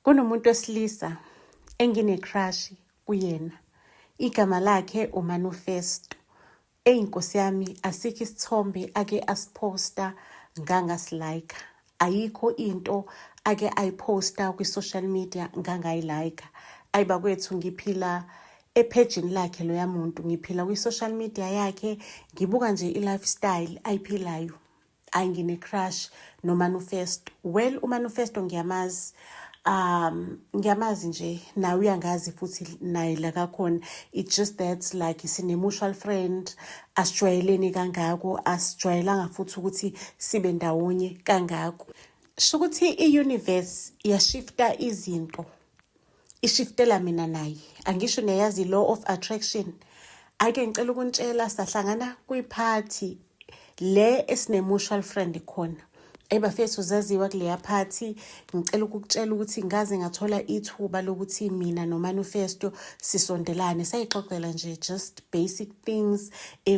Kunomuntu wesilisa engine-crush kuyena. Igama lakhe uManifesto. Nkosi yami, asikho isithombe ake asiphosta ngangasilike. Ayikho into ake ayiposta kwi-social media ngangayilike. Ayiba kwethu ngiphila ephejini lakhe loya muntu, ngiphila kwi-social media yakhe, ngibuka nje i-lifestyle ayiphilayo. Ngine-crush noManifesto. Well, uManifesto ngiyamazi. Ngiyamazi nje nawe uyangazi futhi naye la kakhona. It's just that like sine-mutual friend, asijwayeleni kangako, asijwayelanga futhi ukuthi sibe ndawonye kangako. Shukuthi i-universe yashifta izinto, ishiftela mina naye. Angisho neyazi law of attraction. Ake ngicela ukuntshela sahlangana kwi-party le esine-mutual friend khona. Bafethu zaziwa kuleya party. Ngicela ukukutshela ukuthi ngaze ngathola ithuba lokuthi mina noManifesto sisondelane, sayixoxela nje just basic things.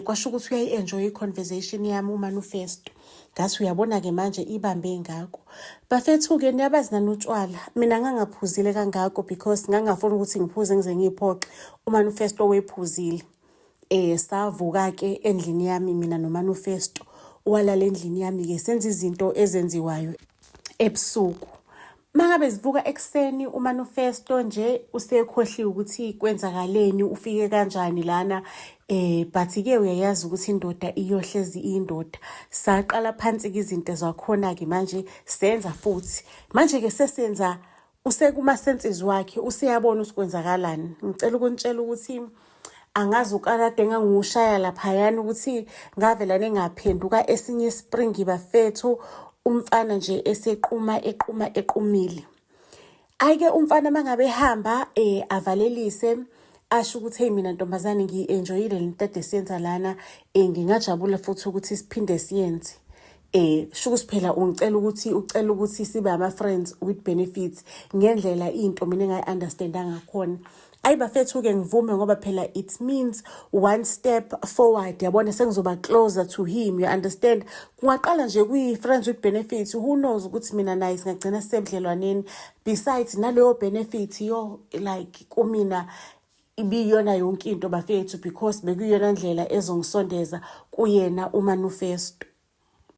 Kwasho ukuthi uyayi-enjoy i-conversation yami uManifesto. Ngathi uyabona-ke manje ibambe ngako. Bafethu-ke niyabazi nanutshwala. Mina ngangaphuzile kangako because ngangafuna ukuthi ngiphuze ngize ngiyiphoxe. uManifesto wephuzile. Savuka-ke endlini yami mina noManifesto. Walala endlini yami-ke senza izinto ezenziwayo ebusuku. Mangabe zivuka ekseni uManifesto nje usekhohliwe ukuthi kwenzakaleni, ufike kanjani lana. But-ke uyayazi ukuthi indoda iyohlezi indoda. Saqala phansi-ke izinto zakhona-ke manje senza futhi. Manje-ke sesenza usekuma-senses wakhe, useyabona ukuthi kwenzakalani. Ngicela ukuntshela ukuthi angazi ukarade engangushaya laphayana ukuthi ngavela nengaphenduka esinye spring bafethu, umfana nje equmile. Ayike umfana mangabe ehamba avalelise asho ukuthi hey mina ntombazane ngi-enjoyile lento ade siyenza lana, ngingajabula futhi ukuthi siphinde siyenze. Shukuthi phela ucela ukuthi sibe ama-friends with benefits ngendlela into mina engayi-understandanga khona. Bafethu-ke ngivume ngoba phela it means one step forward. Yabona sengizoba closer to him, you understand? Kungaqala nje kuyi-friends with benefits. Who knows ukuthi mina naye singagcina sisebudlelwaneni. Besides naleyo benefit like kumina ibiyona yonke into bafethu because bekuyona ndlela ezongisondeza kuyena uManifesto.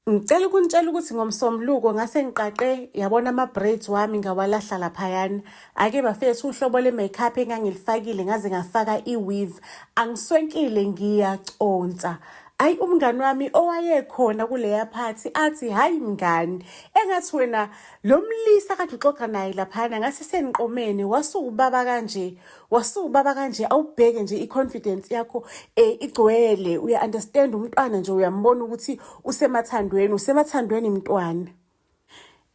Ngicela ukuntshela ukuthi ngomsombuluko ngase ngiqaqe yabona ama-braids wami ngawalahla laphayana. Ake bafethu uhlobo le-makeup engangilifakile ngaze ngafaka i-weave. Angiswenkile ngiyaconsa. Umngani wami owayekhona kuleya party athi hayi mngani, engathi wena lo mlisa kade uxoxa naye laphana ngase seniqomene wasubaba kanje awubheke nje i-confidence yakho igcwele. Uya-understand umntwana nje uyambona ukuthi usemathandweni mntwana.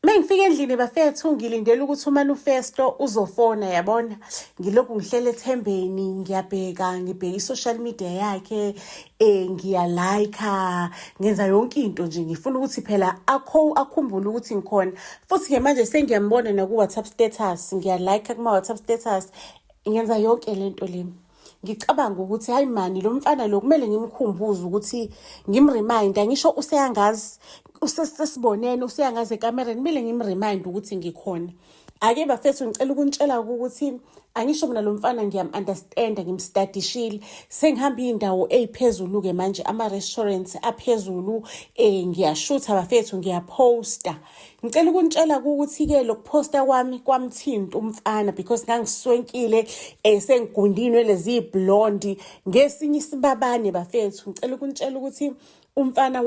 Mengifika endlini bafethu ngilindele ukuthi uManifesto uzofona yabona. Ngilokhu ngihlele ethembeni, ngibheka i-social media yakhe, ngiyalike, ngenza yonke into nje ngifuna ukuthi phela akhumbule ukuthi ngikhona. Futhi-ke manje sengiyambona naku-WhatsApp status, ngiyalike kuma-WhatsApp status, ngenza yonke lento le. Ngicabanga ukuthi hayi mani lo mfana lo kumele ngimkhumbuze ukuthi ngimremind, ngisho useyangazi usesibonene useyangazi ekamereni, kumele ngimremind ukuthi ngikhona. Ake bafethu ngicela ukuntshela ukuthi angisho mina lo mfana ngiyam-understanda, ngimstadishile. Sengihamba iy'ndawo ey'phezulu-ke manje, ama-restaurants aphezulu, ngiyashutha bafethu, ngiyaposta. Ngicela ukuntshela ukuthi-ke lokuphosta kwami kwamthinta umfana because ngangiswenkile, sengigundinwe lezi blondi ngesinye isibabane bafethu. Ngicela ukuntshela ukuthi umfana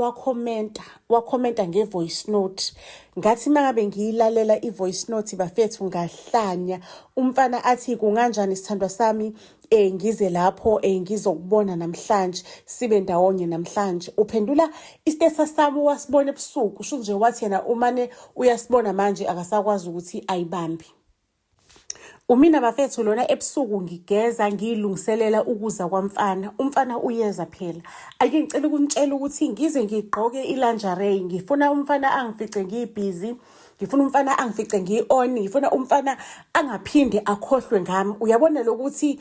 wakhomenta nge-voice note. Ngathi mangabe ngiyilalela i-voice note bafethu ngahlanya. Umfana athi kunganjani sithandwa sami, ngize lapho ngizokubona namhlanje, sibe ndawonye namhlanje. Uphendula i-status sami wasibona ebusuku, sho nje wathi yena umane uyasibona manje akasakwazi ukuthi ayibambe. Umina bafethu lona ebusuku ngigeza ngilungiselela ukuza kwamfana. Umfana uyeza phela. Ake ngicela ukuntshela ukuthi ngize ngigqoke ilingerie. Ngifuna umfana angifice ngibusy ngifuna umfana angifice ngi-on, ngifuna umfana angaphinde akhohlwe ngami. Uyabona lokuthi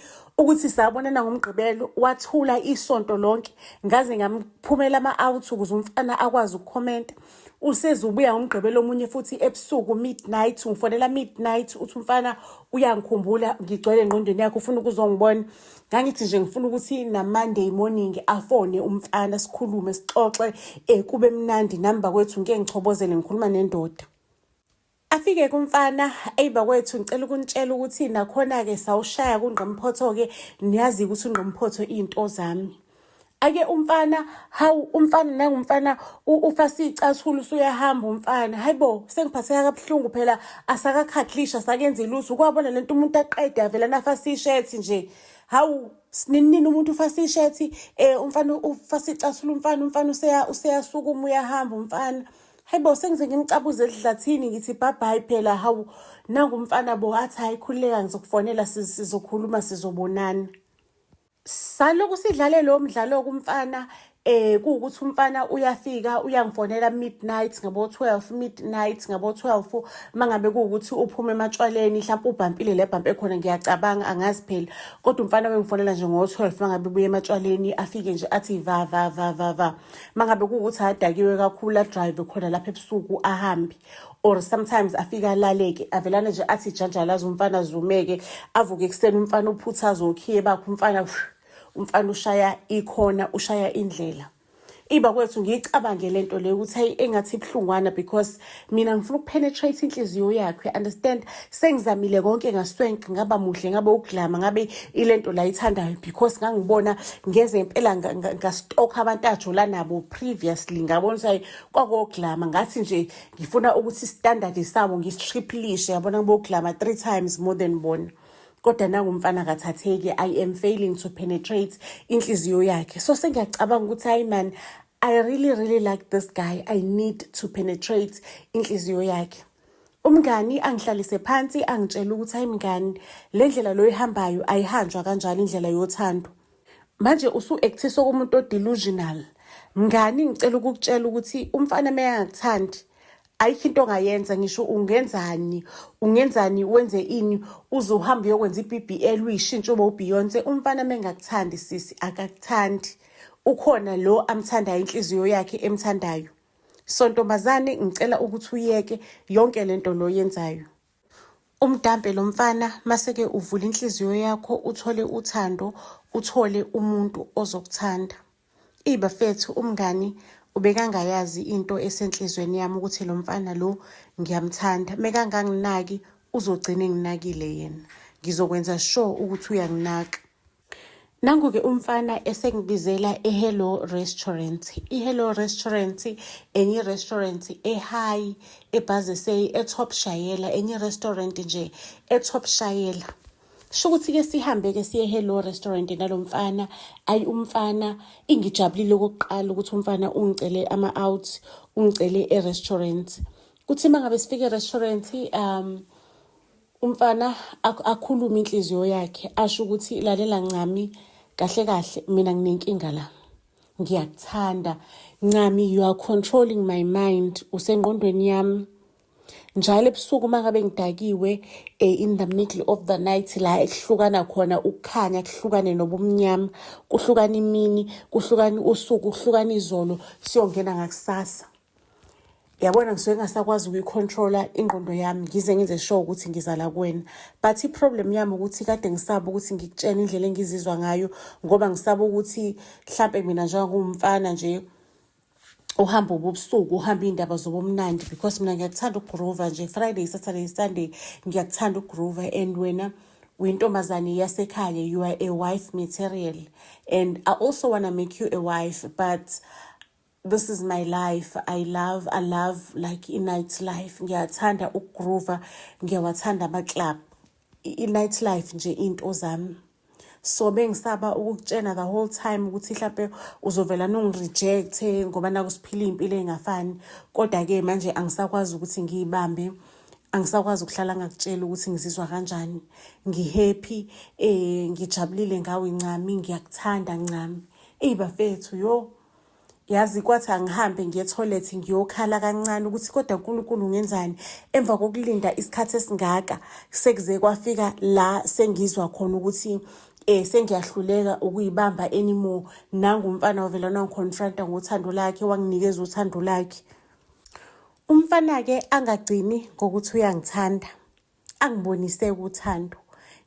sabonana ngomgqibelo wathula isonto lonke ngaze ngamphumela ama-out ukuze umfana akwazi ukukhomenta. Usezubuya ngomgqibelo omunye futhi ebusuku midnight, ungifonela midnight uthi umfana uyangikhumbula, ngigcwele engqondweni yakho ufuna ukuzongibona. Ngangithi nje ngifuna ukuthi na-Monday morning afone umfana sikhulume sixoxe kube mnandi nami bakwethu ngeke ngichobozele ngikhuluma nendoda. Afike kumfana bakwethu ngicela ukunitshela ukuthi nakhona-ke sawushaya kuNgqomphotho-ke, niyazi ukuthi uNgqomphotho into zami. Ake umfana, hawu umfana nangumfana ufasa icathulo usuyahamba umfana. Hayibo sengiphatheka kabuhlungu phela asakakhadlisha sakenza ilutho. Ukwabona lento umuntu aqeda vela nafasa ishethi nje. Hawu sinini umuntu ufasa ishethi umfana ufasa icathulo umfana useyasukuma uyahamba umfana. Hayibo sengize ngimcabuze edlathini ngithi bye phela. Hawu nangumfana bo athi hayi khuleka ngizokufonela sizokhuluma sizobonana. Saloku sidlale lo mdlalo kumfana kuwukuthi umfana uyafika uyangifonela midnight ngabo 12 midnight ngabo 12 mangabe kuwukuthi uphuma ematshwaleni mhlawumbe ubhampile le bhampe khona ngiyacabanga angazi phela, kodwa umfana wengifonela nje ngo 12 mangabe ubuye ematshwaleni afike nje athi va mangabe kuwukuthi adakiwe kakhulu a drive khona lapha ebusuku ahambe, or sometimes afika laleke avelana nje athi janjalaza umfana zumeke avuke ekseni umfana uphuthazo okhiye bakho umfana ushaya ikhona ushaya indlela. Bakwethu ngiyicabange lento leyo ukuthi hayi engathi ibhlungwana because mina ngifuna ukupenetrate inhliziyo yakhe, understand. Sengizamile konke ngaswenke ngaba muhle ngabe uglama ngabe ilento la ithandayo because ngangibona ngeze impela ngastock abantu ajola nabo previously ngabona ukuthi kwakoglama ngathi nje ngifuna ukuthi standard sabo ngistriplishe yabona ngoglama 3 times more than bona. Kodwa nangumfana kathatheki, I am failing to penetrate inhliziyo yakhe. So sengiyacabanga ukuthi hayi man, I really like this guy. I need to penetrate inhliziyo yakhe. Umngani angihlalise phansi angitshela ukuthi hayi mngani, le ndlela lo ihambayo ayihanjwa kanjalo indlela yothando. Manje usu-actisa kumuntu delusional. Mngani ngicela ukukutshela ukuthi umfana meyangakuthandi ayikho into ongayenza, ngisho ungenzani wenze ini uzohamba uyokwenza iBBL uyishintshe ube uBeyonce. Umfana mengakuthandi sisi akakuthandi, ukhona lo amthandayo inhliziyo yakhe emthandayo. So ntombazane ngicela ukuthi uyeke yonke lento lo yenzayo. Umdampe lo mfana maseke uvula inhliziyo yakho uthole uthando, uthole umuntu ozokuthanda. Bafethu umngani ubekangayazi into esenhlizweni yami ukuthi lo mfana lo ngiyamthanda. Mekanganginaki uzogcina nginakile yena. Ngizokwenza sure ukuthi uyanginaka. Nangu-ke umfana esengibizela eHello Restaurant. iHello Restaurant enye restaurant ehigh eBhazesey eTop Shayela, enye restaurant nje eTop Shayela. Shukuthi-ke sihambe-ke siye eHello Restaurant nalo mfana. Ayi umfana ingijabulile okokuqala ukuthi umfana ungicele ama-out, ungicele e-restaurant. Kuthi mangabe sifike e-restaurant umfana akhuluma inhliziyo yakhe asho ukuthi lalela Ncami, kahle mina nginenkinga la, ngiyakuthanda Ncami, you are controlling my mind, usengqondweni yami. Njalo ebusuku mangabe ngidakiwe in the middle of the night la ekuhlukana khona ukukhanya kuhlukane nobumnyama, kuhlukana imini, kuhlukana usuku, kuhlukana izolo, siyongena ngakusasa. Yabona ngisuke ngasakwazi ukuyicontrola ingqondo yami ngize ngenze sure ukuthi ngizala kuwena. But iproblem yami ukuthi kade ngisaba ukuthi ngikutshene indlela engizizwa ngayo, ngoba ngisaba ukuthi mhlambe mina njengomfana nje uhamba ubusuku uhamba indaba zobumnandi, because mina ngiyakuthanda ukugroova nje Friday Saturday Sunday ngiyakuthanda ukugroova. And wena uyintombazane yasekhaya, you are a wife material, and I also want to make you a wife, but this is my life. I love like i-night life. Ngiyathanda ukugroova, ngiyawathanda ama-club, i-night life nje into zami. So bengisaba ukukutshena the whole time ukuthi mhlawumbe uzovela nongireject ngoba nakusiphila impilo engafani. Kodwa-ke manje angisakwazi ukuthi ngiyibambe, angisakwazi ukuhlala ngakutshela ukuthi ngizizwa kanjani. Ngihappy, ngijabulile ngawe Ncami, ngiyakuthanda Ncami. Bafethu yo, yazi kwathi angihambe ngiye toilet ngiyokhala kancane ukuthi kodwa uNkulunkulu ngenzani. Emva kokulinda isikhathi esingaka sekuze kwafika la sengizwa khona ukuthi sengiyahluleka ukuyibamba anymore. Nangu umfana wavela wangiconfronta ngothando lakhe, wanginikeza uthando lakhe. Umfana-ke angagcini ngokuthi uyangithanda, angibonise uthando.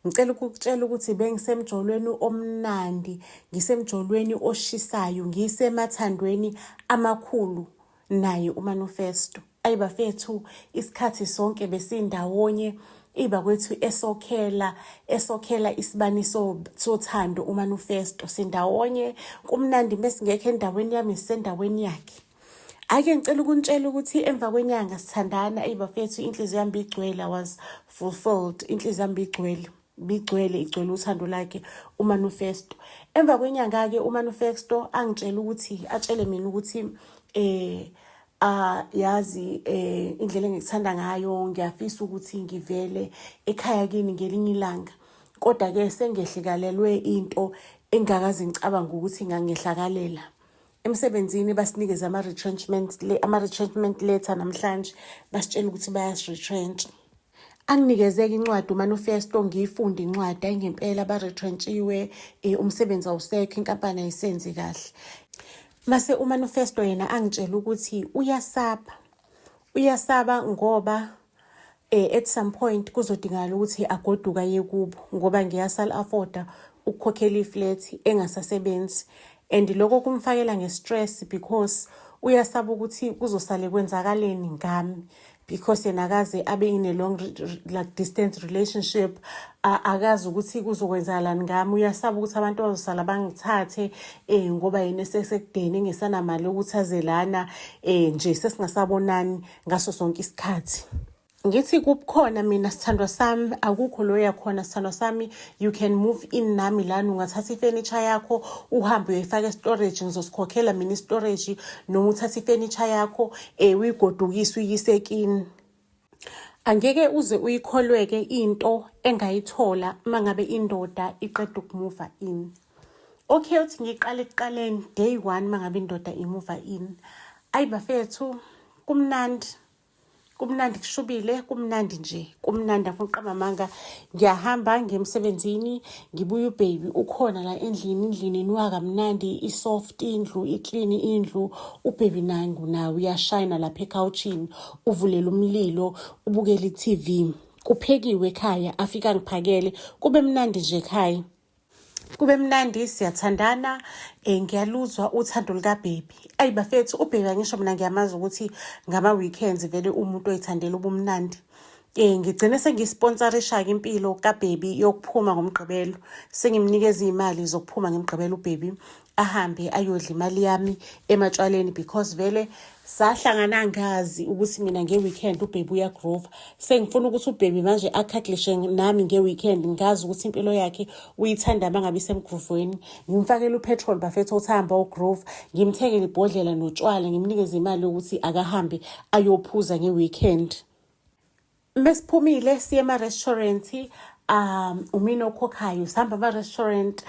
Ngicela ukukutshela ukuthi bengisemjolweni omnandi, ngisemjolweni oshisayo, ngisemathandweni amakhulu naye uManifesto. Ayibafethu isikhathi sonke besindawonye, iba kwethu esokhela isibani sothando uManifesto. Sindawonye, kumnandi mesingekho endaweni yami sisendaweni yakhe. Ake ngicela ukunitshela ukuthi emva kwenyanga sithandana, ayibafethu inhliziyo yami igcwele, I was fulfilled. Inhliziyo yami igcwele uthando lakhe uManifesto. Emva kwenyanga-ke uManifesto angitshela ukuthi atshele mina ukuthi yazi indlela engikuthanda ngayo, ngiyafisa ukuthi ngivele ekhaya kini ngelinye ilanga. Kodwa-ke sengehlikalelwe into engakaze ngicabanga ukuthi ngangehlakalela. Emsebenzini basinikeza ama-retrenchment letter namhlanje, basitshela ukuthi bayasi-retrench. Anginikeze-ke incwadi uManifesto ngiyifunde incwadi, ayingempela baretrenchiwe, umsebenzi awusekho, inkampani ayisenzi kahle. Mase uManifesto yena angitshela ukuthi uyasaba ngoba at some point kuzodingakala ukuthi agoduka ye kubo ngoba ngiyasala afforda ukukhokhela iflat engasasebenzi. And lokho kumfakela ngestress because uyasaba ukuthi kuzosale kwenzakaleni ngami, because yena akaze abe in a long distance relationship. Akazi ukuthi kuzokwenzakalani ngami. Uyasaba ukuthi abantu bazosala bangithathe ngoba yena sesekudeni ngesanamali ukuthi azelana nje sesingasabonani ngaso sonke isikhathi. Ngithi kubukhona mina sithandwa sami, akukho lo yakhona sithandwa sami, you can move in nami lana, ungathatha ifurniture yakho uhambe uyifaka storage, ngizosikhokhela mina storage, noma uthatha ifurniture yakho uyigodukise uyise kini. Angeke uze uyikholweke into engayithola mangabe indoda iqeda ukumuva in. Okay, uthi ngiqale ekuqaleni day 1 mangabe indoda imuva in. Ayibafethu kumnandi kushubile, kumnandi nje, kumnandi afuna uqamba amanga. Ngiyahamba ngemsebenzini, ngibuya ubaby ukhona la endlini nwaka mnandi, isoft indlu, iclean indlu, ubaby nangu nawe uyashayina lapha ecouchini, uvulela umlilo, ubukela iTV, kuphekiwe ekhaya, afika ngiphakele, kube mnandi nje ekhaya. Kube mnandi, siyathandana, ngiyaluzwa uthando likaBaby. Ayibafethu uBaby angisho mina ngiyamazi ukuthi ngama-weekends vele umuntu oyithandela ubumnandi. Ngigcine sengisponsorisha-ke impilo kaBaby yokuphuma ngoMgqibelo. Sengimnikeza izimali zokuphuma ngoMgqibelo uBaby ahambe ayodla imali yami ematshwaleni, because vele sahlangana ngazi ukuthi mina nge-weekend uBaby uyagrova. Sengifuna ukuthi uBaby manje akhaklishe nami nge-weekend, ngazi ukuthi impilo yakhe uyithanda mangabe isemgrovweni. Ngimfakele upetrol bafethu othamba ugrove, ngimthengele ibhodlela notshwala, ngimnikeze imali yokuthi akahambe ayophuza nge-weekend. Mesiphumile siye ema-restaurant, umina okhokhayo, sihamba ama-restaurant,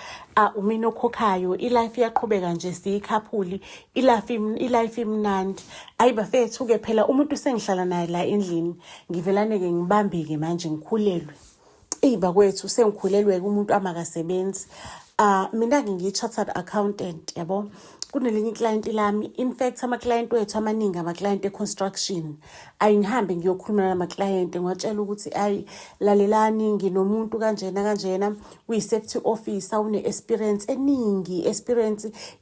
umina okhokhayo, ilife iyaqhubeka nje siyikhaphuli, ilife imnandi. Ayibafethu-ke phela umuntu sengihlala naye la endlini, ngivelane-ke ngibambe-ke manje ngikhulelwe. Iba kwethu sengikhulelwe-ke umuntu amakasebenzi. Mina-ke ngiyi-chartered accountant, yabo. Kunelinye client lami, in fact ama-client wethu amaningi ama-client e-construction. Ayingihambe ngiyokhuluma nama-client ngiwatshela ukuthi lalelani, nginomuntu kanjena uyi-safety officer, une-experience eningi,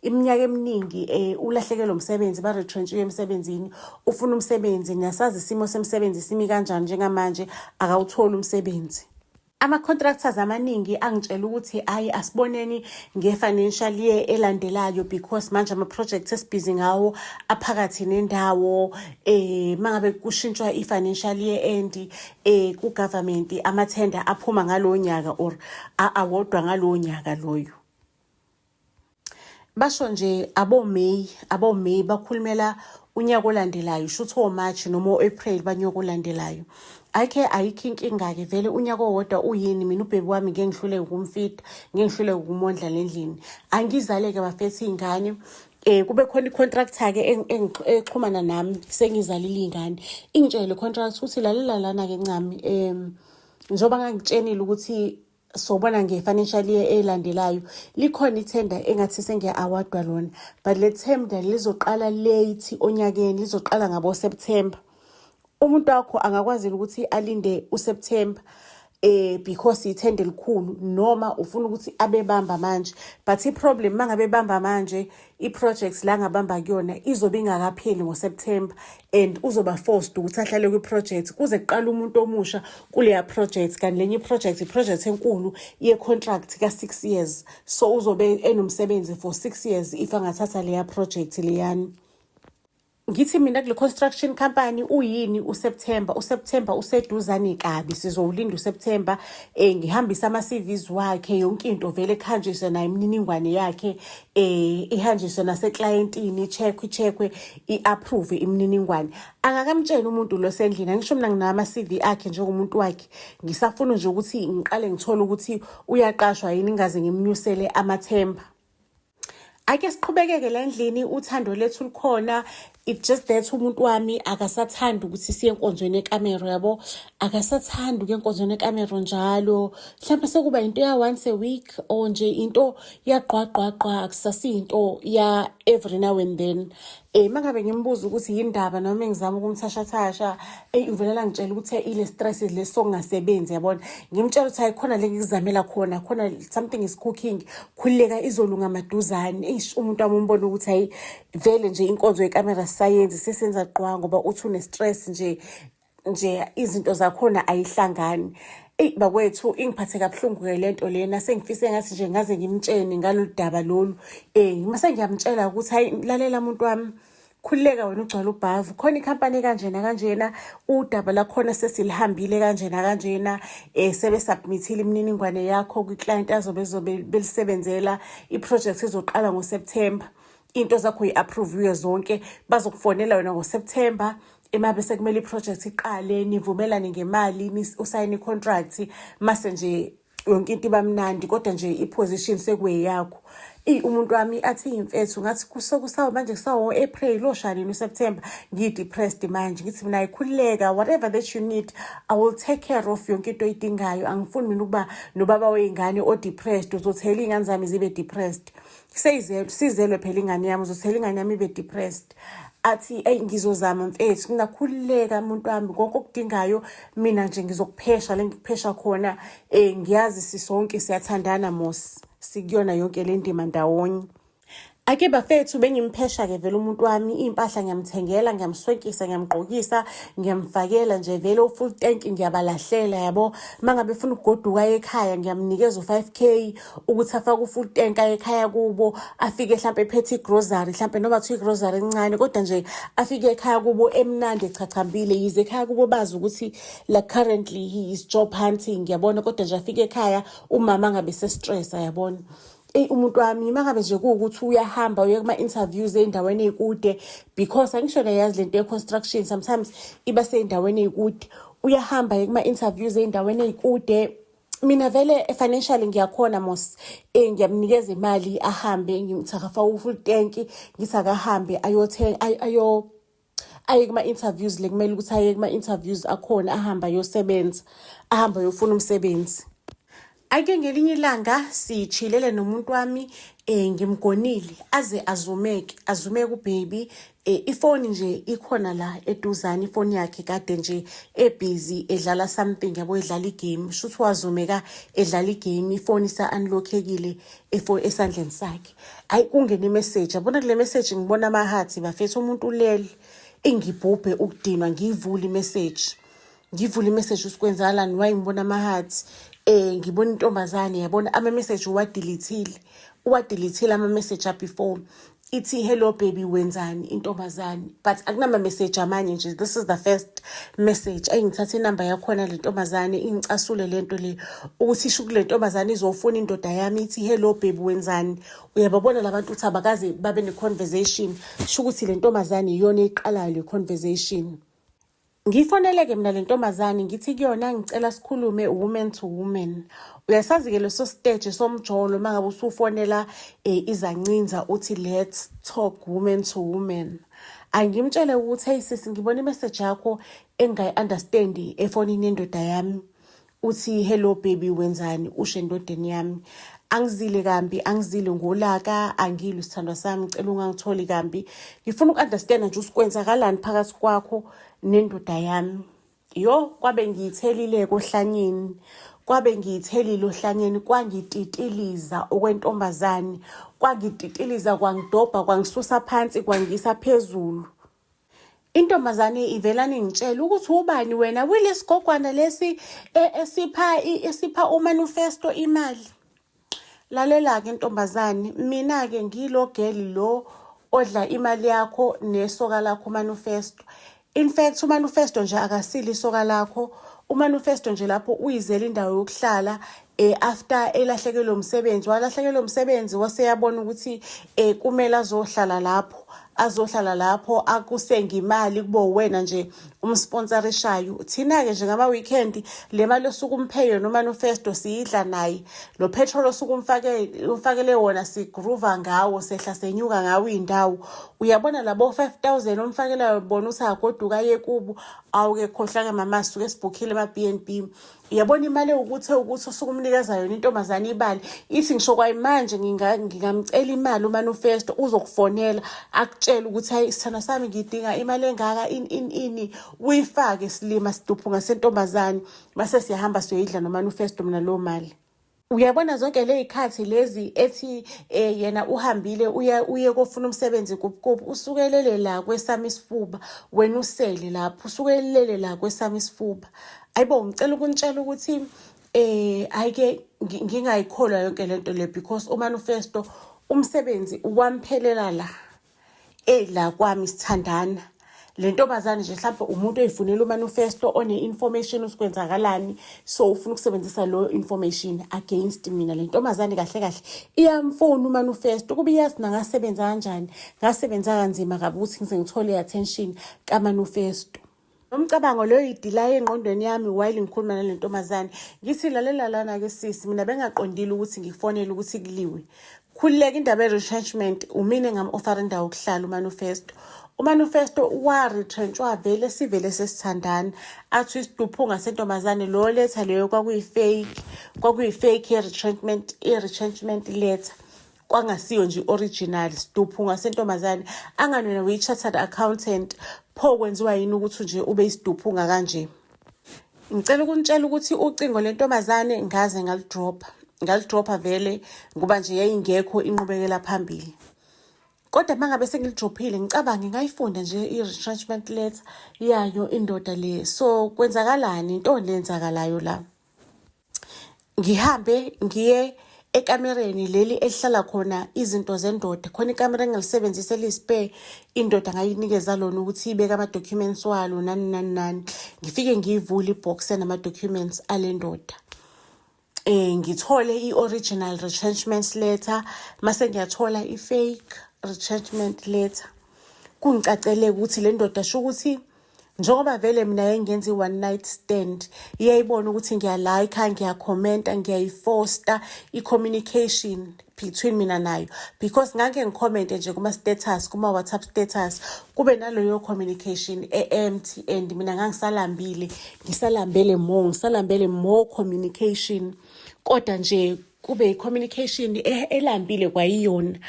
iminyaka eminingi, ulahlekelwe umsebenzi, baretrenchiwe emsebenzini, ufuna umsebenzi, niyasazi isimo semsebenzi simi kanjani njengamanje, akawutholi umsebenzi. Ama-contractors amaningi angitshela ukuthi asiboneni nge-financial year elandelayo, because manje ama-projects esibhizi ngawo aphakathi nendawo. Mangabe kushintshwa i-financial year end ku-government, amathenda aphuma ngalowo nyaka or awodwa ngalowo nyaka loyo. Basho nje abo-May bakhulumela unyaka olandelayo, shutho o-March noma o-April banyaka olandelayo. Ayikho inkinga-ke vele unyaka owodwa uyini, mina uBaby wami ngeke ngihluleke ukumfida, ngeke ngihluleke ukumondla lendlini. Angizale-ke bafethu iy'ngane, kube khona i-contractor-ke exhumana nami sengizalile iy'ngane. Ingitshele le-contract ukuthi lalela lana-ke ncami, njengoba ngangitshenile ukuthi sobona nge-financial year elandelayo likhona ithenda engathi sengiya-awardwa lona, but le thenda lizoqala late onyakeni, lizoqala ngabo-September. Umuntu wakho angakwazi ukuthi alinde uSeptember because ithende elikhulu, noma ufuna ukuthi abebamba manje. But i-problem mangabe bamba manje, i-project la ngabamba kuyona izobe ingakapheli ngoSeptember, and uzoba forced ukuthi ahlale kwi-project kuze kuqala umuntu omusha kuleya project. Kanti lenye i-project enkulu ye-contract ka-6 years, so uzobe enomsebenzi for 6 years if angathatha leya project leyani. Ngithi mina kule construction company uyini uSeptember useduzane kabi, sizowulinda uSeptember. Ngihambisa ama-CVs wakhe, yonke into vele kuhanjiswe nayo imininingwane yakhe, ihanjiswe naseclientini, icheckwe, i-approve imininingwane. Angakamtshela umuntu lo sendlini, angisho mina nginama-CV akhe njengomuntu wakhe, ngisafuna nje ukuthi ngiqale ngithole ukuthi uyaqashwa yini, ingaze ngimnyusele amathemba. Ake siqhubekeke la endlini, uthando lethu lukhona. It's just that umuntu wami akasathanda ukuthi siye enkonzweni yekamero, yabo. Akasathanda ukuya enkonzweni yekamero njalo. Mhlawumbe sekuba into ya once a week, or nje into yaqwaqwaqwa, akusasiyinto ya every now and then. Mangabe ngimbuza ukuthi yindaba noma ngizama ukumthashathasha, uvelela ngitshela ukuthi ile stress le songasebenzi, yabona. Ngimtshela ukuthi khona le ngizamela khona something is cooking, khuleka izolunga maduzane. Umuntu wami umbona ukuthi hayi vele nje inkonzo yekamera science sesenza qwa ngoba uthi une stress nje izinto zakhona ayihlangani. Bakwethu ingiphathe kabuhlungu ke lento lena, sengifise ngathi nje ngaze ngimtshene ngalolu daba lolu. Mase ngiyamtshela ukuthi hayi lalela muntu wami, khuleka wena ugcwala ubhavu, khona ikhampani kanjena udaba lakhona sesilihambile kanjena, sebe submithile imininingwane yakho kwi-client azobe belisebenzela. I-project izoqala ngoSeptember, into zakho yi-approve zonke, bazokufonela wena ngoSeptember. Emabe sekumele i-project iqale, nivumelane ngemali, usayine i-contract, mase nje yonke into iba mnandi, kodwa nje i-position sekuyeyakho. Umuntu wami athi imfethu ngathi kusawa manje, kusawo April oshani noSeptember, ngiyi-depressed manje. Ngithi mina ayikhuleka, whatever that you need I will take care of yonke into oyidingayo. Angifuni mina ukuba nobaba wey'ngane o-depressed, uzothela iy'ngane zami zibe depressed. Sizelwe phela ingane yami, uzothela ingane yami ibe depressed. Athi ngizozama mfethu, ngingakhululeka muntu wami, konke okudingayo mina nje ngizokuphesha le ngikuphesha khona. Ngiyazi sisonke siyathandana mos, sikuyona yonke le ndima ndawonye. Ake bafethu bengimphesha-ke vele umuntu wami, iy'mpahla ngiyamthengela, ngiyamswenkisa, ngiyamgqokisa, ngiyamfakela nje vele u-full tank ngiyabalahlela, yabo. Mangabe efuna ukugoduka ekhaya ngiyamnikeza u5K ukuthi afake u-full tank ekhaya kubo, afike mhlampe ephethe igrocery, mhlampe noma kuthiwa igrocery encane, kodwa nje afike ekhaya kubo emnandi echachambile. Yize ekhaya kubo bazi ukuthi like currently he is job hunting, yabona, kodwa nje afike ekhaya umama angabe se-stressa, yabona. Umuntu wami mangabe nje kuwukuthi uyahamba uye kuma-interviews ey'ndaweni ey'kude, because angisho yazi lento ye-construction sometimes iba sey'ndaweni ey'kude, uyahamba ye kuma-interviews ey'ndaweni ey'kude. Mina vele financially ngiyakhona mos, ngiyamnikeza imali ahambe, ngithi akafaka u-full tank, ngithi akahambe aye kuma-interviews le kumele ukuthi aye kuma-interviews akhona, ahamba ayosebenza, ahamba ayofuna umsebenzi. Ake ngelinye ilanga sichilele nomuntu wami, ngimgonile aze azumeke ubaby. Ifoni nje ikhona la eduzane, ifoni yakhe kade nje ebusy edlala something, yabo, edlala igame. Shuthi wazumeka edlala igame, ifoni isa-unlockekile esandleni sakhe. Hayi kungena imessage, yabona kule message ngibona amahathi bafethu, umuntu ulele. Ngibhubhe ukudinwa, ngivula imessage usikwenzakalani, waye ngibona amahathi. Ngibona intombazane, yabona ama-message uwadelethile ama-message before. Ithi hello baby wenzani intombazane, but akunama-message amanye nje, this is the first message. Ngithathe inamba yakhona le ntombazane, ingicasule lento le ukuthi isho kule ntombazane izofuna indoda yami, ithi hello baby wenzani. Uyababona labantu ukuthi abakaze babe ne-conversation, sho ukuthi le ntombazane iyona eqalayo le conversation. Ngifoneleke mina le ntombazane ngithi kuyona ngicela sikhulume woman to woman. Uyasazi-ke leso stage somjolo uma ngabe usufonela izancinza uthi let's talk woman to woman. Angimtshele ukuthi hey sisi ngibona imessage yakho engayi-understand efonini yendoda yami. Uthi hello baby wenzani usho endodeni yami. Angizile kambi angizile ngolaka angilo sithandwa sami ngicela ungangitholi kambi. Ngifuna uku-understand nje usikwenzakalani phakathi kwakho nendoda yami. Kwabe ngiyithelile kohlanyeni. Kwabe ngiyithelile ohlanyeni kwangititiliza okwentombazane. Kwangititiliza kwangidobha kwangisusa phansi kwangisa phezulu. Intombazane ivelana ingitshela ukuthi ubani wena wilesigogwana lesi esipha umanifesto imali. Lalela-ke ntombazane, mina-ke ngilo geli lo odla imali yakho nesoka lakho manifesto. In fact umanifesto nje akasili isoka lakho. Umanifesto nje lapho uyizela indawo yokuhlala after elahlekelwe umsebenzi. Walahlekelwe umsebenzi waseyabona ukuthi kumele azohlala lapho akusenga imali kubo wena nje umsponsorishayo. Thina-ke nje ngama weekend le mali osuke umpheyo nomanifesto siyidla naye. Lo petrol osuke umfakele wona sigroova ngawo sehla senyuka ngawo indawo. Uyabona labo 5,000 umfakela bona uthi agoduka yekubo awuke khohlaka mama suke sibukhile ama BNB. Uyabona imali ukuthi usuke umnikeza yona intombazane ibali ithi ngisho kwayimanje ngingamcela imali umanifesto uzokufonela akutshela ukuthi hayi sithanda sami ngidinga imali engaka ini uyifake silima siduphunga sentombazane base siyahamba siyoyidla nomanifesto mina lo mali. Uyabona zonke le ikhathi lezi ethi yena uhambile uye kofuna umsebenzi kuphi usukelele la kwesami isifuba wena usele lapho usukelele la kwesami isifuba. Ayibo ngicela ukunitshela ukuthi ayike ngingayikholwa yonke lento le because umanifesto umsebenzi wamphelela la kwami sithandana. Le ntombazane nje mhlawumbe umuntu oyifunela umanifesto one-information usikwenzakalani so ufuna ukusebenzisa lo information against mina. Le ntombazane kahle kahle iyamfuna umanifesto kuba iyazi nangasebenza kanjani ngasebenza kanzima kabi ukuthi ngize ngithole i-attention kamanifesto. Umcabango lo idila engqondweni yami while ngikhuluma nale ntombazane ngithi lalela lana-ke sisi mina bengaqondile ukuthi ngifonele ukuthi kuliwe. Khulileka indaba ye-retrenchment umine ngam-offer indawo yokuhlala umanifesto. Umanifesto wa-retrenchwa vele sivele sesithandana athi isiduphunga sentombazane lo letter leyo kwakuyi-fake i-retrenchment letter kwangasiyo nje original siduphunga sentombazane angani wena uyi-chartered accountant pho kwenziwa yini ukuthi nje ube isiduphunga kanje. Ngicela ukunitshela ukuthi ucingo lentombazane ngaze ngalidropha vele ngoba nje yayingekho inqubekela phambili. Kodwa mangabe sengilidrophile ngicabanga ngayifunda nje i-retrenchment letter yayo indoda le. So kwenzakalani into lenzakalayo la. Ngihambe ngiye ekamereni leli ehlala khona izinto zendoda khona ikamera engalisebenzisa elispare indoda ngayinikeza lona ukuthi ibeke ama-documents walo nani. Ngifike ngiyivula ibox enama-documents alendoda. Ngithole i-original retrenchment letter mase ngiyathola i-fake retrenchment letter. Kungicacele ukuthi le ndoda sho ukuthi njengoba vele mina yengenza i-one night stand iyayibona ukuthi ngiyalike ngiyakhomenta ngiyayifosta i-communication between mina nayo because ngake ngicommente nje kuma-status kuma-WhatsApp status kube naloyo communication empty and mina ngisalambele more communication kodwa nje kube i-communication elambile kwayiyona.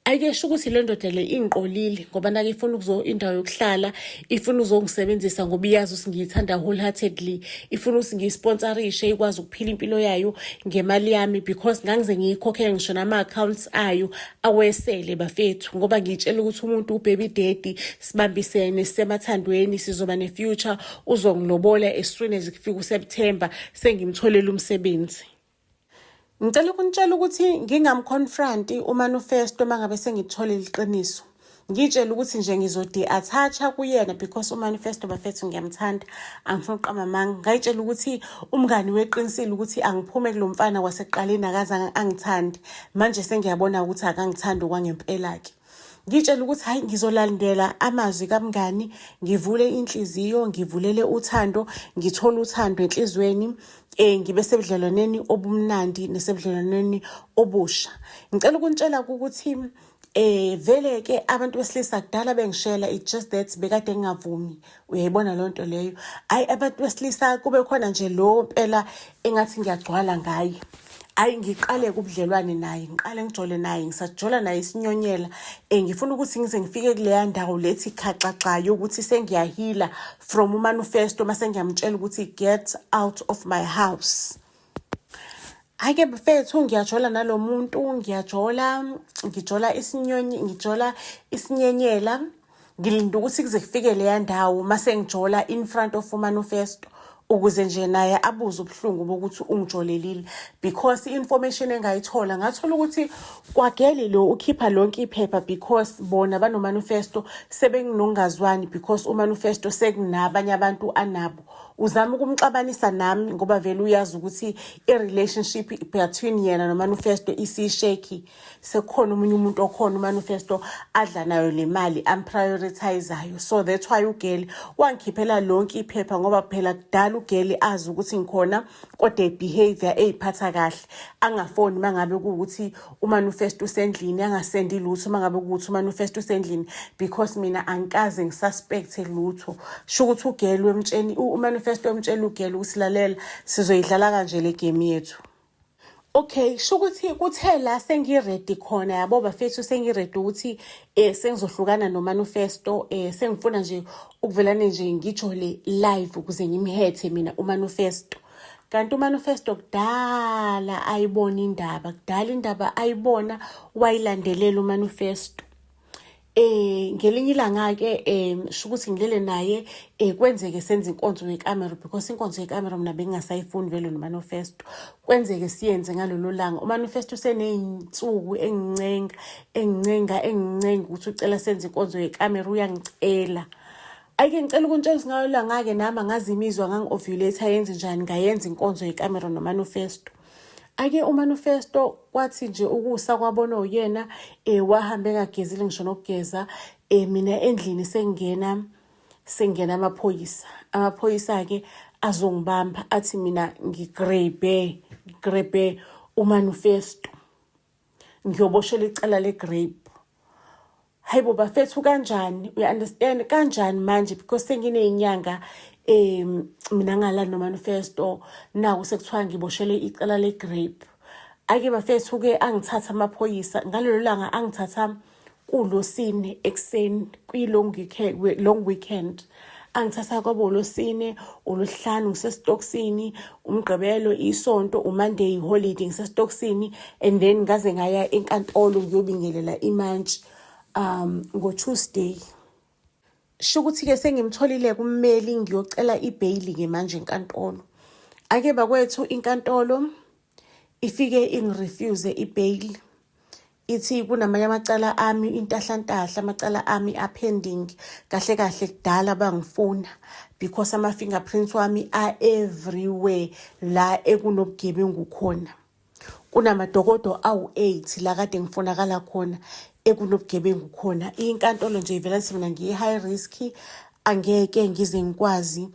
Ayikesho ukuthi le ndoda le ingiqolile ngoba nake ifuna indawo yokuhlala ifuna uzongisebenzisa ngoba iyazi ukuthi ngiyithanda wholeheartedly ifuna ukuthi ngiyisponsorishe ikwazi ukuphila impilo yayo ngemali yami because ngangize ngiyikhokhele ngisho nama-accounts ayo awesele bafethu ngoba ngiyitshela ukuthi umuntu ubaby daddy sibambisene sisemathandweni sizoba ne-future uzongilobola as soon as kufika uSeptember sengimtholela umsebenzi. Ngicela ukunitshela ukuthi ngingamconfronti umanifesto mangabe sengithola iqiniso. Ngitshela ukuthi nje ngizodi-athacha kuyena because umanifesto bafethu ngiyamthanda angifuna uqamba amanga. Ngayitshela ukuthi umngani weqinisile ukuthi angiphume kulo mfana wasekuqaleni akaze angithandi manje sengiyabona ukuthi akangithandi okwangempela-ke. ngitshela ukuthi hayi ngizolandela amazwi kamngani, ngivule inhliziyo, ngivulele uthando, ngithola uthando enhlizweni, ngibe sebudlelwaneni obumnandi nesebudlelwaneni obusha. Ngicela ukunitshela ukuthi vele ke abantu besilisa kudala bengishela, it's just that bekade ngingavumi. Uyayibona lo nto leyo. Hayi abantu besilisa kube khona nje lo phela engathi ngiyagcwala ngaye. Hayi ngiqale kubudlelwane naye, ngiqale ngijole naye, ngisajola naye isinyonyela. Ngifuna ukuthi ngize ngifike kuleya ndawo lethi khaxaxayo ukuthi sengiyahila from umanifesto mase ngiyamtshela ukuthi get out of my house. Ake bafethu ngiyajola nalomuntu, ngijola isinyenyela, ngilinda ukuthi kuze kufike leya ndawo mase ngijola in front of umanifesto ukuze nje naye abuze ubuhlungu bokuthi ungijolelile, because information engayithola ngathola ukuthi kwageli lo ukhipha lonke iphepha because bona banomanifesto sebenginongazwani, because umanifesto sekunabanye abantu anabo. Uzama ukumxabanisa nami ngoba vele uyazi ukuthi i-relationship between yena nomanifesto isisheki. Sekukhona umunye umuntu okhona umanifesto adla nayo le mali amprioritizayo. So that's why ugeli wangikhiphela lonke iphepha ngoba phela kudala ugeli azi ukuthi ngikhona, kodwa behavior eyiphatha kahle, angafoni mangabe kuukuthi umanifesto usendlini, angasendi lutho mangabe kuukuthi umanifesto usendlini, because mina angikaze ngisuspect lutho. Sho ukuthi ugeli wemtsheni umanifesto wemtshela ugeli ukuthi lalela sizoyidlala kanje le game yethu. Okay, sho ukuthi kuthe la sengiready khona yabo bafethu, sengiready ukuthi sengizohlukana nomanifesto, sengifuna nje ukuvelana nje ngijole live ukuze ngimhethe mina umanifesto. Kanti umanifesto kudala ayibona indaba, kudala indaba ayibona, wayilandelela umanifesto. Ngelinye ilanga ke sho ukuthi ngilele naye kwenzeke senze inkonzo yekamera, because inkonzo yekamera mina bengingasayifuni vele nomanifesto. Kwenzeke siyenze ngalolu langa, umanifesto seneyinsuku engincenga ukuthi ucela senze inkonzo yekamera, uyangicela. Ake ngicela ukuntshela ngayo langa ke nami ngazi imizwa ngangi-ovulate ayenze njani, ngayenza inkonzo yekamera nomanifesto. Ake umanifesto kwathi nje ukusa kwabona uyena wahambe engagezile ngisho nokugeza, mina endlini sengena amaphoyisa ke azongibamba athi mina ngigrebe umanifesto, ngiyoboshela icala legrape. Hayibo bafethu kanjani, uya understand kanjani manje, because senginey'nyanga mina ngala nomanifesto, naku sekuthiwa ngiboshele icala legrape. Ake bafethu ke angithatha amaphoyisa ngalelo langa, angithatha kuLosine ekseni long weekend. Angithatha kwabo uLosine, uLwesihlanu ngisesitokisini, uMgqibelo isonto, uMonday holiday ngisesitokisini, and then ngaze ngaya enkantolo ngiyobingelela imantshi ngoTuesday. Sho ukuthi ke sengimtholile kummeli ngiyocela ibail ke manje enkantolo. Ake bakwethu inkantolo ifike ingirefuse ibail, ithi kunamanye amacala ami intahlantahla, amacala ami apending kahle kahle kudala bangifuna, because ama-fingerprints wami are everywhere la ekunobugebengu khona. Kunamadokodo awu-8 la kade ngifunakala khona ekunobugebengu khona. Inkantolo nje ivela ithi mina ngiyi-high risk, angeke ngize ngikwazi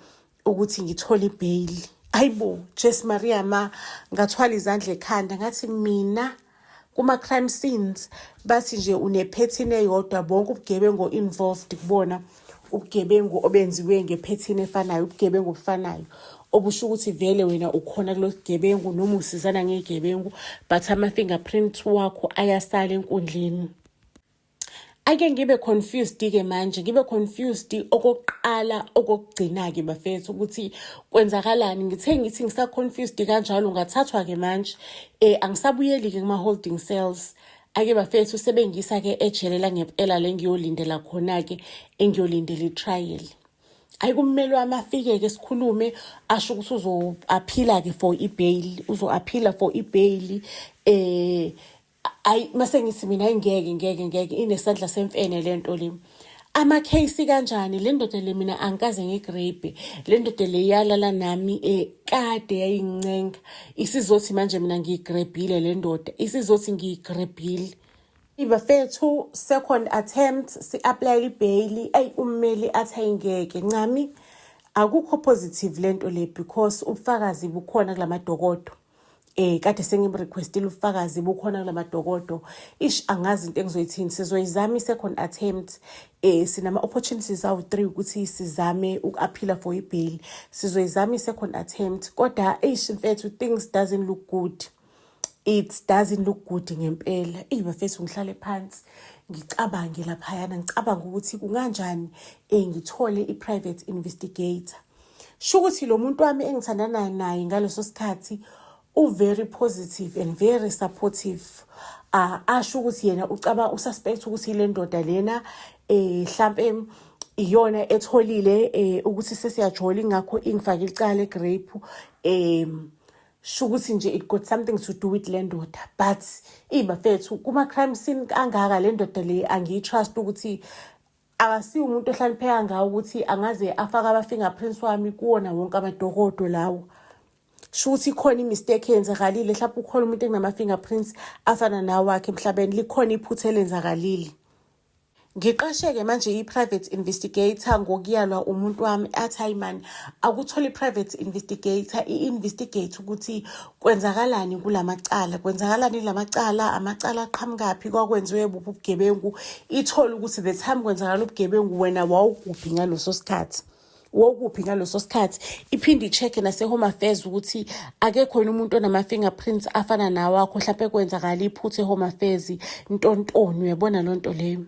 ukuthi ngithole ibail. Hayibo Jesu Maria ngathwala izandla ekhanda, ngathi mina kuma-crime scenes bathi nje unephethini eyodwa, bonke ubugebengu involved kubona ubugebengu obenziwe ngephethini efanayo, ubugebengu obufanayo, obusho ukuthi vele wena ukhona kulo gebengu noma usizana ngegebengu, but ama-fingerprint wakho ayasala enkundleni. Ake ngibe confused ke manje, ngibe confused okokuqala okokugcina ke bafethu ukuthi kwenzakalani. Ngithe ngithi ngisa confused kanjalo ngathathwa ke manje angisabuyeli ke kuma holding cells. Ake bafethu sebengisa ke ejelela ngempela le ngiyolindela khona ke engiyolindela itrial. Ayikummeli wami afike ke sikhulume asho ukuthi uzoaphila ke for ibail, uzoaphila for ibail. Mase ngithi mina ngeke inesandla semfene lento le. Ama case kanjani le ndoda le mina angikaze ngigrabe, le ndoda le yalala nami kade yayincenga, isizothi manje mina ngigrebile le ndoda, isizothi ngigrebile. Ibafethu second attempt si-apply ibail ummeli athi ayingeke ncami akukho positive lento le because ubufakazi bukhona kulamadokodo. Kade sengimrequestile ubufakazi bukhona kulamadokodo. Angazi into engizoyithini, sizoyizama i-second attempt. Sinama opportunities awu-3 ukuthi sizame uku-aphila for ibail. Sizoyizama i-second attempt. Kodwa mfethu things doesn't look good. It doesn't look good ngempela. Bafethu ngihlale phansi ngicabange laphayana, ngicabanga ukuthi kunganjani ngithole i-private investigator. Shukuthi lo muntu wami engithandana naye ngaleso sikhathi very positive and very supportive. Asho ukuthi yena ususpect ukuthi le ndoda lena mhlambe iyona etholile ukuthi sesiyajola ingakho ingifake icala eGrape. Shukuthi nje it got something to do with le ndoda. But bafethu kuma crime scene kangaka le ndoda le angiyitrust ukuthi akasiyo umuntu ohlanipheka ngawo ukuthi angaze afaka ama-fingerprints wami kuwona wonke amadokodo lawo. Shukuthi khona imistake eyenzakalile, mhlawumbe ukhona umuntu enama-fingerprints afana nawakhe emhlabeni, likhona iphutha elenzakalile. Ngiqasheke manje i-private investigator ngokuyalwa umuntu wami athi hayi man akuthole i-private investigator i-investigate ukuthi kwenzakalani kulamacala, kwenzakalani lamacala, amacala aqhamukaphi, kwakwenziwe buphi ubugebengu. Ithole ukuthi the time kwenzakala ubugebengu wena wawukuphi ngaloso sikhathi. Wokuphi ngaloso sikhathi, iphinde i-check nase-Home Affairs ukuthi akekho yini umuntu onama-fingerprints afana nawakho mhlawumbe kwenzakala iphutha e-Home Affairs ntontoni, uyabona lo nto leyo.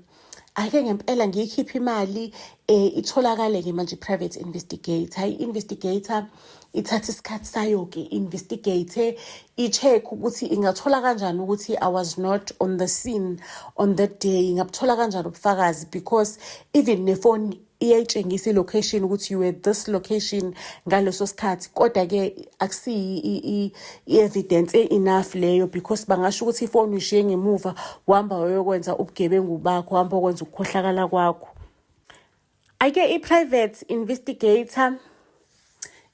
Ake ngempela ngiyikhipha imali itholakale-ke manje private investigator. I-investigator ithatha isikhathi sayo-ke investigate, i-check ukuthi ingathola kanjani ukuthi I was not on the scene on that day. Ingabuthola kanjani ubufakazi because even nefone iyayitshengisa i-location ukuthi you were this location ngaleso sikhathi. Kodwa-ke akusiyi i-evidence enough leyo because bangasho ukuthi ifoni uyishiye ngemuva wahamba wayokwenza ubugebengu bakho, wahamba ukwenza ukukhohlakala kwakho. Ake i-private investigator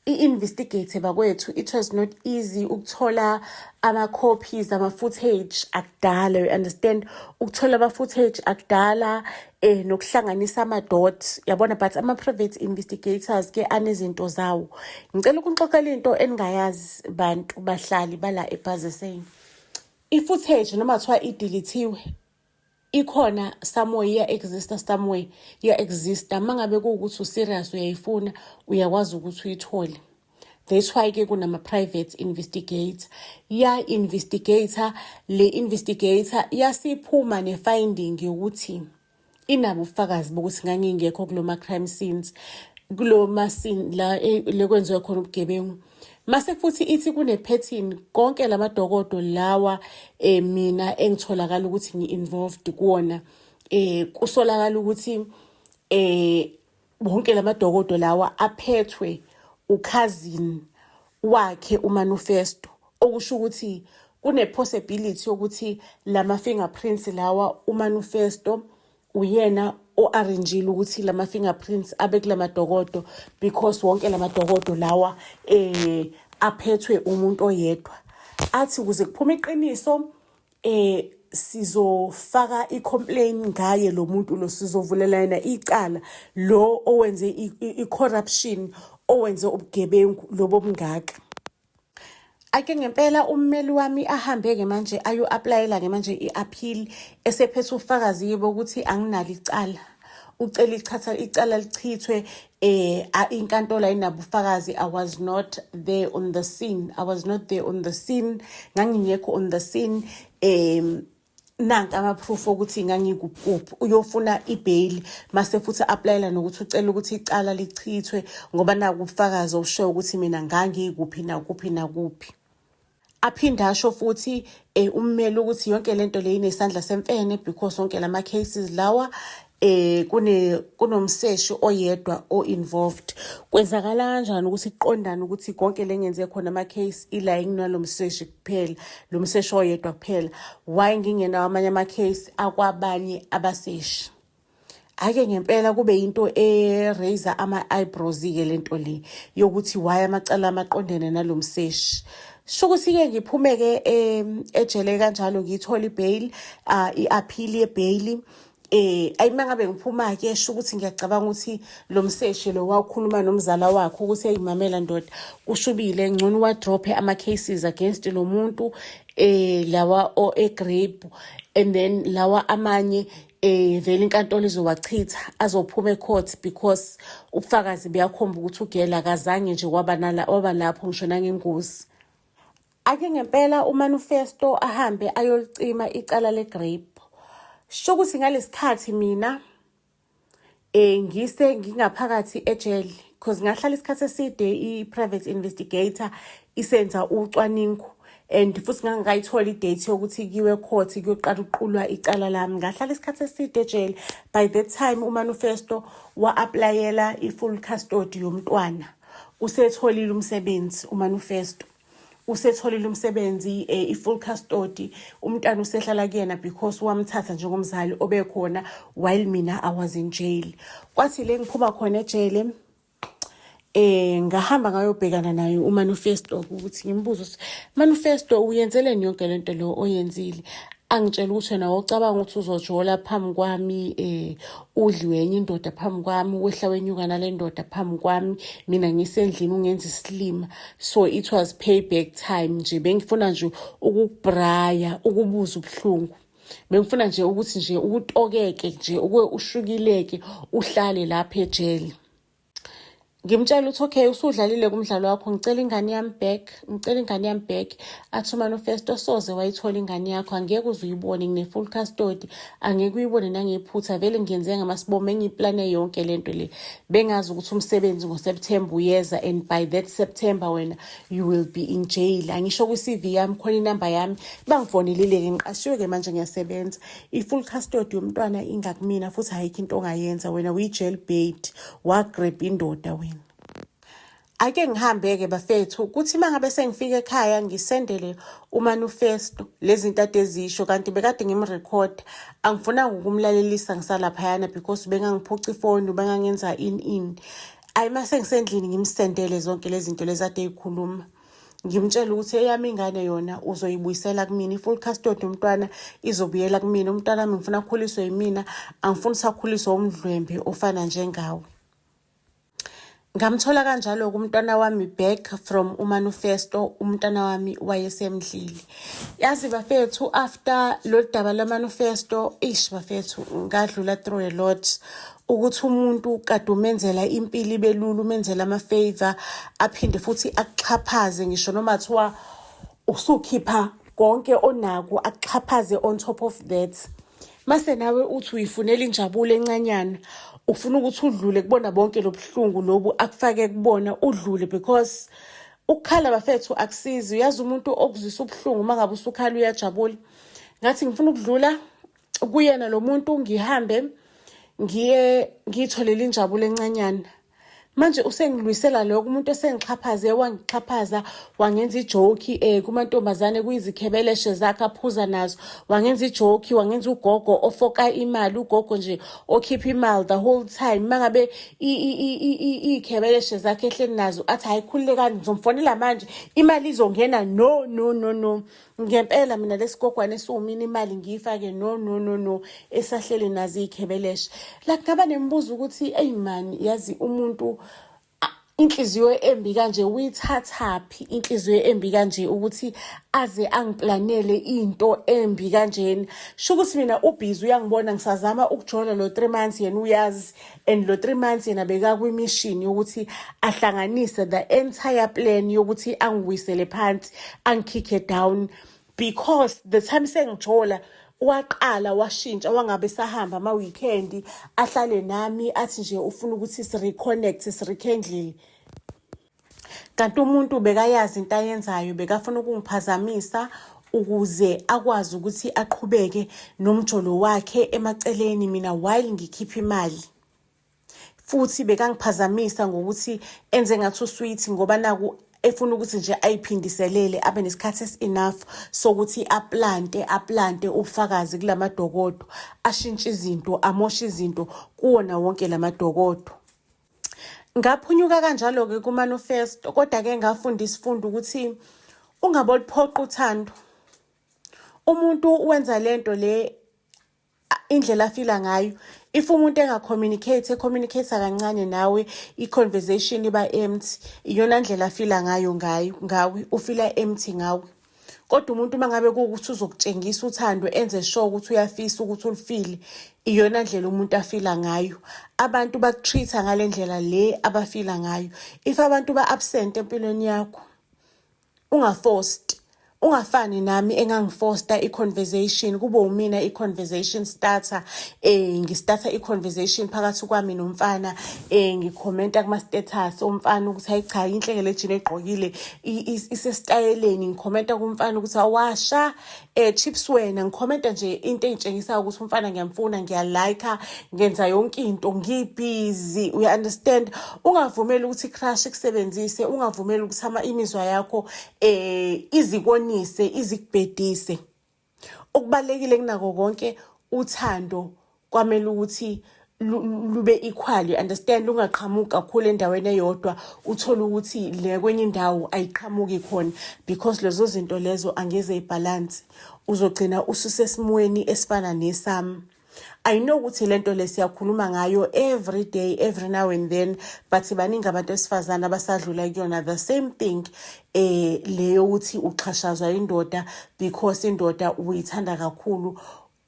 i-investigate bakwethu, it was not easy ukuthola ama-copies, ama-footage akudala, you understand, ukuthola ama-footage akudala nokuhlanganisa ama-dots, yabona. But ama-private investigators-ke anezinto zawo. Ngicela ukunixoxela into eningayazi bantu bahlali bala eBhazeseni. I-footage noma kuthiwa ideletiwe ikhona somewhere, iya-exista somewhere, iya-exista. Mangabe kuwukuthi userious uyayifuna uyakwazi ukuthi uyithole. That's why-ke kunama-private investigator. Ya-investigator, le investigator yasiphuma ne-finding yokuthi inabo ubufakazi bokuthi ngangingekho kuloma crime scenes, kuloma scene la lekwenziwe khona ubugebengu. Mase futhi ithi kune-pattern konke lamadokodo lawa mina engitholakala ukuthi ngi-involved kuwona. Kusolakala ukuthi bonke lamadokodo lawa aphethwe ukhazini wakhe uManifesto, okusho ukuthi kune-possibility yokuthi lama-fingerprints lawa uManifesto uyena o-arrangeile ukuthi lama-fingerprints abe kulamadokodo because wonke lamadokodo lawa aphethwe umuntu oyedwa. Athi ukuze kuphume iqiniso sizofaka i-complaint ngaye lo muntu lo, sizovulela yena icala lo owenze i-corruption, owenze ubugebengu lobo bungaka. Ake ngempela ummeli wami ahambe-ke manje ayo-applyela-ke manje i-appeal esephethe ubufakazi yibo ukuthi anginalo icala. Ucela icala lichithwe. Inkantolo ayinabo ubufakazi. I was not there on the scene. Ngangingekho on the scene. Nanka ama-proof ukuthi ngangikuphi. Uyofuna ibail mase futhi applyela nokuthi ucela ukuthi icala lichithwe ngoba naku ubufakazi obushoyo ukuthi mina ngangikuphi nakuphi. Aphinda asho futhi ummeli ukuthi yonke lento le inesandla semfene because wonke lama cases lawa kunomseshi oyedwa o-involved. Kwenzakala kanjani ukuthi kuqondane ukuthi konke lengenze khona ama-case ila nginalo mseshi kuphela, lo mseshi oyedwa kuphela? Why ngingenawo amanye ama-case akwabanye abaseshi? ake ngempela kube into raise ama-eyebrows-ke lento le yokuthi why amacala amaqondene nalomseshi. Shukuthi-ke ngiphume-ke ejele kanjalo ngiyithole i-bail, i-appeal ye-bail. Ayima ngabe ngiphuma-ke shukuthi ngiyacabanga ukuthi lo mseshi lo wakhuluma nomzala wakhe ukuthi eyimamela ndoda kushubile ngcono wadrophe ama-cases against lo muntu lawa e-Grape, and then lawa amanye vele inkantolo izowachitha azophuma e-court because ubufakazi buyakhomba ukuthi uGela akazange nje waba lapho ngisho nangengozi. Ake ngempela uManifesto ahambe ayolicima icala le-Grape. Shukuthi ngalesikhathi mina ngingaphakathi ejele because ngahlala isikhathi eside i-private investigator isenza ucwaningo, and futhi ngangayithola i-date yokuthi kiwe court kuyoqala uqulwa icala lami. Ngahlala isikhathi eside ejele. By that time uManifesto wa-applyela i-full custody yomntwana. Usetholile umsebenzi uManifesto. Usetholile umsebenzi i-full custody. Umntwana usehlala kuyena because wamthatha njengomzali obekhona while mina I was in jail. Kwathi le ngiphuma khona ejele ngahamba ngayobhekana naye uManifesto ukuthi ngimbuze Manifesto uyenzeleni yonke lento lo oyenzile. Angitshela ukuthi wena wocabanga ukuthi uzojola phambi kwami, udliwe enye indoda phambi kwami, wehla wenyuka nale ndoda phambi kwami, mina ngisendlini ungenza isilima. So it was payback time nje. Bengifuna nje ukubraya, ukubuza ubuhlungu. Bengifuna nje ukuthi nje ukutokeke nje ushukileke uhlale lapha ejele. Ngimtshela ukuthi okay usudlalile kumdlalo wakho, ngicela ingane yami back. Athi uManifesto soze wayithola ingane yakho, angeke uzuyibone ngine-full custody, angeke uyibone nangephutha, vele ngiyenze ngamasibomo engiyiplane yonke lento le. Bengazi ukuthi umsebenzi ngoSeptember uyeza, and by that September wena you will be in jail. Angisho ku-CV yami khona inamba yami, bangifonelile-ke ngiqashiwe-ke manje ngiyasebenza. I-full custody yomntwana ingakumina futhi ayikho into ongayenza, wena uyi-jail bait, wagrab indoda wena. Ake ngihambe-ke bafethu kuthi mangabe sengifika ekhaya ngisendele uManifesto lezi zinto ade zisho, kanti bekade ngimrecord. Angifunanga ukumlalelisa ngisalaphayana because bengangiphuca ifoni, bengangenza in. Ayima sengisendlini ngimsendele zonke lezi zinto lezi ade yikhuluma. Ngimtshela ukuthi eyami ingane yona uzoyibuyisela kumina, i-full custody umntwana izobuyela kumina. Umntwana wami ngifuna akhuliswe yimina, angifuni sakhuliswe umdlwembe ofana njengawe. Ngamthola kanjalo umntwana wami back from uManifesto. Umntwana wami wayesemdlile. Yazi bafethu after lo daba lwaManifesto, bafethu ngadlula through a lot. Ukuthi umuntu kade umenzela impilo ibe lula, umenzela ama-favor, aphinde futhi akuxhaphaze ngisho noma thiwa usukhipha konke onako, akuxhaphaze on top of that. Mase nawe uthi uyifunela injabulo encanyana, ufuna ukuthi udlule kubona bonke lobuhlungu lobu akufake kubona udlule, because ukukhala bafethu akusizi. Uyazi umuntu okuzwisa ubuhlungu mangabe usukhala uyajabula. Ngathi ngifuna ukudlula kuyena lo muntu, ngihambe ngiyitholela injabulo encanyana. Manje usengilwisela lokho, umuntu esengixhaphaze, wangixhaphaza, wangenza ijoke kumantombazane kuyizikhebeleshe zakhe aphuza nazo, wangenza ijoke, wangenza ugogo ofoka imali, ugogo nje okhipha imali the whole time. Mangabe ikhebeleshe zakhe ehleli nazo athi hayikhululekani ngizomfonela manje imali izongena. No. Ngempela mina lesigogwane esiwumini imali ngiyifake no esahleli nazi ikhebeleshe. La ngaba nembuzo ukuthi man, yazi umuntu inhliziyo embi kanje uyithathaphi inhliziyo embi kanje ukuthi aze angiplanele into embi kanjeni. Shukuthi mina ubhizi uyangibona ngisazama ukujola lo 3 months yena uyazi, and lo 3 months yena beka kwi-mission yokuthi ahlanganise the entire plan yokuthi angiwisele phansi, angikhike down, because the time sengijola waqala washintsha, wangabe sahamba ama-weekend ahlale nami athi nje ufuna ukuthi si-reconnect, si-rekindle. Kanti umuntu bekayazi into ayenzayo, bekafuna ukungiphazamisa ukuze akwazi ukuthi aqhubeke nomjolo wakhe emaceleni mina while ngikhipha imali. Futhi bekangiphazamisa ngokuthi enze ngathi usweet ngoba naku efuna ukuthi nje ayiphindiselele abe nesikhathi enough sokuthi aplante ubufakazi kulamadokodo, ashintshe izinto, amoshe izinto kuwona wonke lamadokodo. Ngaphunyuka kanjalo-ke kumanifesto, kodwa-ke ngafunda isifundo ukuthi ungaboliphoqa uthando. Umuntu wenza lento le indlela afila ngayo. If umuntu communicate kancane nawe, i-conversation iba empty, iyona ndlela afila ngawe, ufila empty ngawe. Kodwa umuntu mangabe kuwukuthi uzokutshengisa uthando, enze sure ukuthi uyafisa ukuthi ulifile, iyona ndlela umuntu afila ngayo. Abantu bakutreat-a ngale ndlela le abafila ngayo. If abantu ba-absent empilweni yakho, ungaforced. Ungafani nami engangifosta i-conversation, kube umina i-conversation starter. Ngistarta i-conversation phakathi kwami nomfana, ngikhomenta kuma-status omfana ukuthi hayi cha, inhleke le jini egqokile isestayeleni. Ngikhomenta kumfana ukuthi awasha chips wena. Ngikhomenta nje into ey'tshengisayo ukuthi umfana ngiyamfuna, ngiyalike, ngenza yonke into, ngibhizi. You understand? Ungavumeli ukuthi i-crush ikusebenzise, ungavumeli ukuthi imizwa yakho izikoni izikubhedise. Okubalekile kunako konke, uthando kwamele ukuthi lube equal, you understand? Ungaqhamuki kakhulu endaweni eyodwa uthole ukuthi le kwenye indawo ayiqhamuki khona, because lezo zinto lezo angeze ibalance. Uzogcina ususesimweni esifana nesami. I know ukuthi lento lesiyakhuluma ngayo every day, every now and then, but baningi abantu besifazana abasadlula kuyona the same thing, leyo ukuthi uxhashazwa indoda because indoda uyithanda kakhulu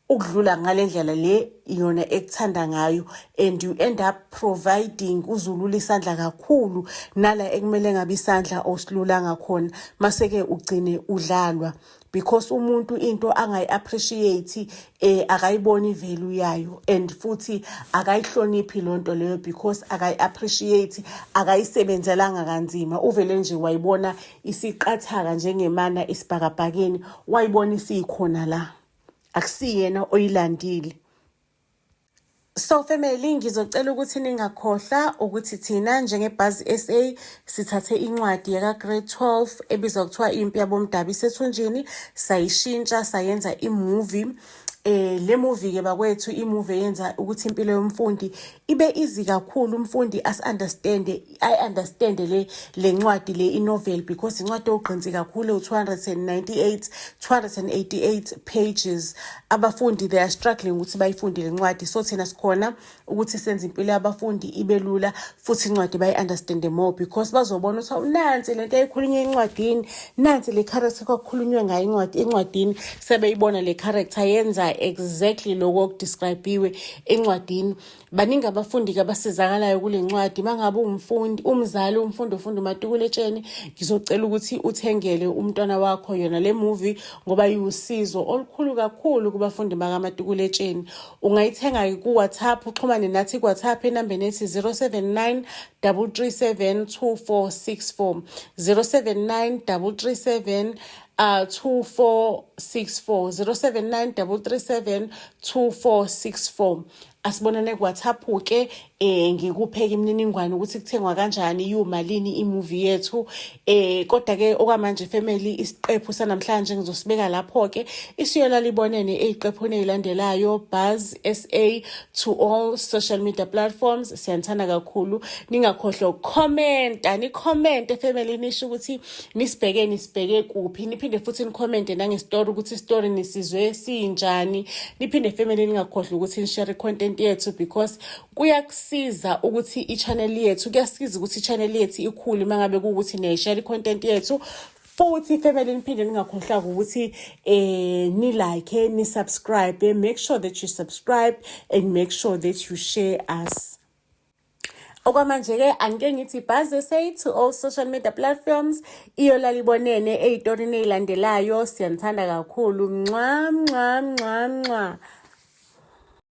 ukudlula ngale ndlela le yona ekuthanda ngayo, and you end up providing, uzulula isandla kakhulu nala ekumele ngabe isandla osilulanga khona, maseke ugcine udlalwa. Because umuntu into angayi-appreciate, akayiboni value yayo, and futhi akayihloniphi lonto leyo because akayi-appreciate, akayisebenzelanga kanzima. Uvele nje wayibona isiqathaka njengemana isibhakabhakeni, wayibona isikhona la, akusiyena oyilandile. So family, ngizocela ukuthi ningakhohlwa ukuthi thina njengeBuzz SA sithathe incwadi yaka grade 12 ebizwa kuthiwa Impi Yabomdabu Isethunjini, sayishintsha sayenza imovie. Le movie ke bakwethu, imovie yenza ukuthi impilo yomfundi ibe easy kakhulu, umfundi understand le ncwadi le inovel, because incwadi ogqinzi kakhulu 288 pages. Abafundi they are struggling ukuthi bayifunde le ncwadi, so thina sikhona ukuthi senze impilo yabafundi ibe lula futhi incwadi bayi-understand more, because bazobona ukuthi nansi lento eyikhulunywe encwadini, nansi le character kwakukhulunywe ngayo encwadini, sebeyibona le character yenza exactly lokho okudescribe-iwe encwadini. Baningi abafundi ke abasizakalayo kule ncwadi. Mangabe umzali umfundi ofunda umatikuletsheni, ngizocela ukuthi uthengele umntwana wakho yona le movie, ngoba iwusizo olukhulu kakhulu kubafundi bakamatikuletsheni. Ungayithenga ku WhatsApp, uxhumane nathi ku WhatsApp enambeni ethi 079 337 2464 079 337 2464 079 337 2464. Asibonane ku WhatsApp ke, ngikupheka imininingwane ukuthi kuthengwa kanjani, yumalini imovie yethu. Kodwa ke okwamanje family, isiqephu sanamhlanje ngizosibeka lapho ke, isiyola libonene eziqephuni ezilandelayo. Buzz SA to all social media platforms. Siyanthanda kakhulu. Ningakhohlwa ucomment, ni-comment family, nisho ukuthi nisibheke kuphi, niphinde futhi ni-comment nange-story ukuthi i-story nisizwe sinjani. Niphinde family ningakhohlwa ukuthi ni-share content yethu, because kuyakusiza ukuthi i-channel yethu ikhule mangabe kuwukuthi ne-share content yethu. Futhi family niphinde ningakhohlwa ukuthi ni-like, ni-subscribe. Make sure that you subscribe and make sure that you share us. Okwamanje ke angike ngithi Buzz SA to all social media platforms, iyolala ibonene ey'torini ey'landelayo. Siyanthanda kakhulu. Mwa.